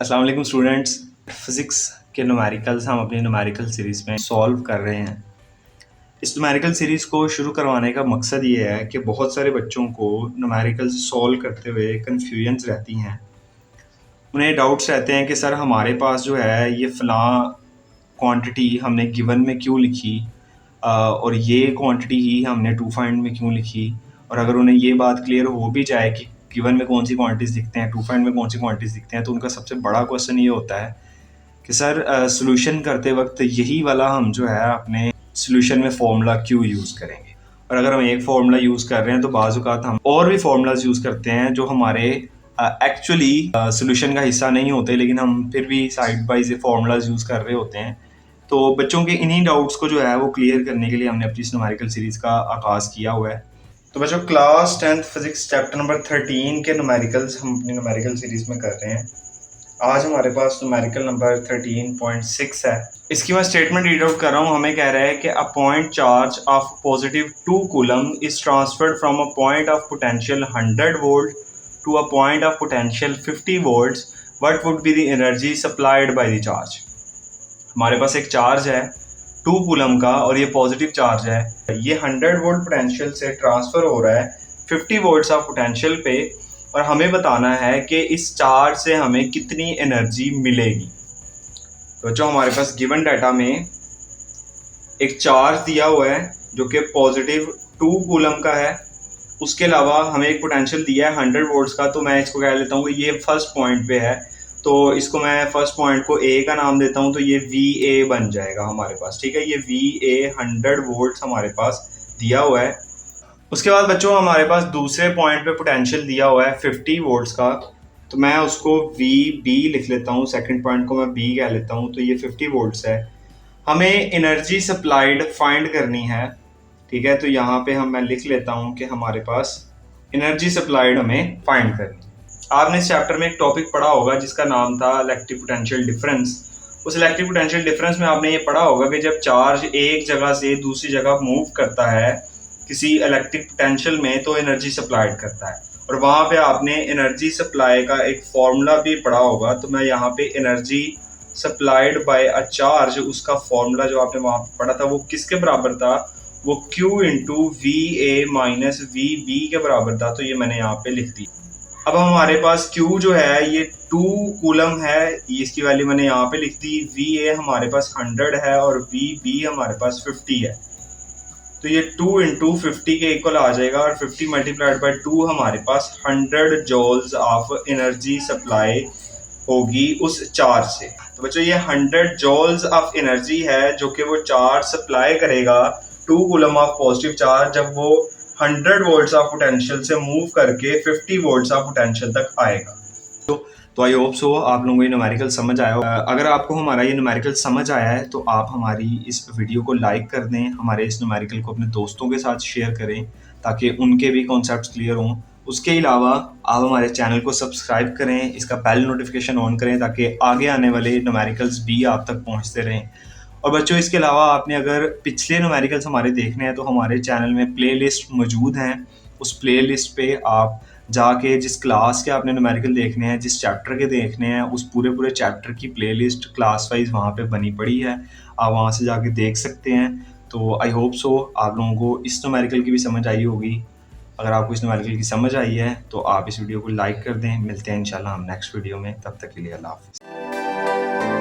अस्सलाम वालेकुम students. Physics के न्यूमेरिकल्स हम अपनी न्यूमेरिकल सीरीज़ में सॉल्व कर रहे हैं। इस न्यूमेरिकल सीरीज़ को शुरू करवाने का मकसद ये है कि बहुत सारे बच्चों को न्यूमेरिकल्स सॉल्व करते हुए कन्फ्यूजन्स रहती हैं। उन्हें डाउट्स रहते हैं कि सर हमारे पास जो है ये फ़लाँ क्वांटिटी हमने गिवन में क्यों लिखी, और ये क्वांटिटी ही हमने टू फाइंड में क्यों लिखी। और अगर उन्हें ये बात क्लियर हो भी जाए कि गिवन में कौन सी क्वांटिटीज़ दिखते हैं, टू फाइंड में कौन सी क्वांटिटीज़ दिखते हैं, तो उनका सबसे बड़ा क्वेश्चन ये होता है कि सर सॉल्यूशन करते वक्त यही वाला हम जो है अपने सॉल्यूशन में फार्मूला क्यों यूज़ करेंगे। और अगर हम एक फार्मूला यूज़ कर रहे हैं तो बाज़ औक़ात हम और भी फार्मूलाज यूज़ करते हैं जो हमारे एक्चुअली सॉल्यूशन का हिस्सा नहीं होते, लेकिन हम फिर भी साइड बाय से फार्मूलाज यूज़ कर रहे होते हैं। तो बच्चों के इन्हीं डाउट्स को जो है वो क्लियर करने के लिए हमने अपनी इस न्यूमेरिकल सीरीज़ का आगाज़ किया हुआ है। तो बच्चों, class 10th physics chapter number 13 के न्यूमेरिकल्स हम अपनी न्यूमेरिकल सीरीज़ में कर रहे हैं। आज हमारे पास न्यूमेरिकल नंबर 13.6 है। इसकी मैं स्टेटमेंट रीड आउट कर रहा हूँ। हमें कह रहा है कि a point charge of positive 2 coulomb is transferred from a point of potential 100 volt to a point of potential 50 volts. What would be the energy supplied by the charge. हमारे पास एक चार्ज है 2 कूलम का और ये positive charge है। ये 100 volt potential से ट्रांसफ़र हो रहा है 50 वोल्ट्स ऑफ पोटेंशियल पे, और हमें बताना है कि इस चार्ज से हमें कितनी एनर्जी मिलेगी। तो जो हमारे पास गिवन डाटा में एक चार्ज दिया हुआ है जो कि पॉजिटिव 2 कूलम का है, उसके अलावा हमें एक पोटेंशियल दिया है 100 वोल्ट्स का। तो मैं इसको कह लेता हूँ कि ये फर्स्ट पॉइंट पे है, तो इसको मैं फर्स्ट पॉइंट को ए का नाम देता हूँ, तो ये वी ए बन जाएगा हमारे पास। ठीक है, ये वी ए 100 वोल्ट्स हमारे पास दिया हुआ है। उसके बाद बच्चों हमारे पास दूसरे पॉइंट पे पोटेंशियल दिया हुआ है 50 वोल्ट्स का, तो मैं उसको वी बी लिख लेता हूँ। सेकंड पॉइंट को मैं बी कह लेता हूँ, तो ये 50 वोल्ट्स है। हमें एनर्जी सप्लाइड फाइंड करनी है। ठीक है, तो यहाँ पे मैं लिख लेता हूँ कि हमारे पास एनर्जी सप्लाइड हमें फाइंड करनी है। आपने इस चैप्टर में एक टॉपिक पढ़ा होगा जिसका नाम था इलेक्ट्रिक पोटेंशियल डिफरेंस। उस इलेक्ट्रिक पोटेंशियल डिफरेंस में आपने ये पढ़ा होगा कि जब चार्ज एक जगह से दूसरी जगह मूव करता है किसी इलेक्ट्रिक पोटेंशियल में, तो एनर्जी सप्लाइड करता है। और वहाँ पे आपने एनर्जी सप्लाई का एक फॉर्मूला भी पढ़ा होगा। तो मैं यहाँ पे energy supplied bye a charge, उसका फॉर्मूला जो आपने वहाँ पे पढ़ा था वो किसके बराबर था, वो Q into V A minus V B के बराबर था। तो ये मैंने यहाँ पे लिख दी। अब हमारे पास Q जो है ये 2 कूलम है, इसकी वैल्यू मैंने यहाँ पे लिख दी। वी ए हमारे पास 100 है और वी बी हमारे पास 50 है, तो ये 2 इंटू 50 के इक्वल आ जाएगा, और 50 मल्टीप्लाइड बाई 2 हमारे पास 100 जॉल्स ऑफ एनर्जी सप्लाई होगी उस चार्ज से। तो बच्चों ये 100 जॉल्स ऑफ एनर्जी है जो कि वो चार्ज सप्लाई करेगा 2 कूलम ऑफ पॉजिटिव चार्ज, जब वो 100 वोल्ट्स ऑफ पोटेंशियल से मूव करके 50 वोल्ट्स ऑफ पोटेंशियल तक आएगा। तो आई होप सो आप लोगों को ये न्यूमेरिकल समझ आया हो। अगर आपको हमारा ये न्यूमेरिकल समझ आया है तो आप हमारी इस वीडियो को लाइक कर दें, हमारे इस न्यूमेरिकल को अपने दोस्तों के साथ शेयर करें ताकि उनके भी कॉन्सेप्ट्स क्लियर हों। उसके अलावा आप हमारे चैनल को सब्सक्राइब करें, इसका बेल नोटिफिकेशन ऑन करें ताकि आगे आने वाले न्यूमेरिकल्स भी आप तक पहुँचते रहें। और बच्चों इसके अलावा आपने अगर पिछले न्यूमेरिकल्स हमारे देखने हैं तो हमारे चैनल में प्ले लिस्ट मौजूद हैं। उस प्ले लिस्ट पे आप जाके जिस क्लास के आपने न्यूमेरिकल देखने हैं, जिस चैप्टर के देखने हैं, उस पूरे चैप्टर की प्लेलिस्ट क्लास वाइज वहाँ पे बनी पड़ी है, आप वहाँ से जाके देख सकते हैं। तो आई होप सो आप लोगों को इस न्यूमेरिकल की भी समझ आई होगी। अगर आपको इस न्यूमेरिकल की समझ आई है तो आप इस वीडियो को लाइक कर दें। मिलते हैं इंशाल्लाह हम नेक्स्ट वीडियो में, तब तक के लिए अल्लाह हाफ़िज़।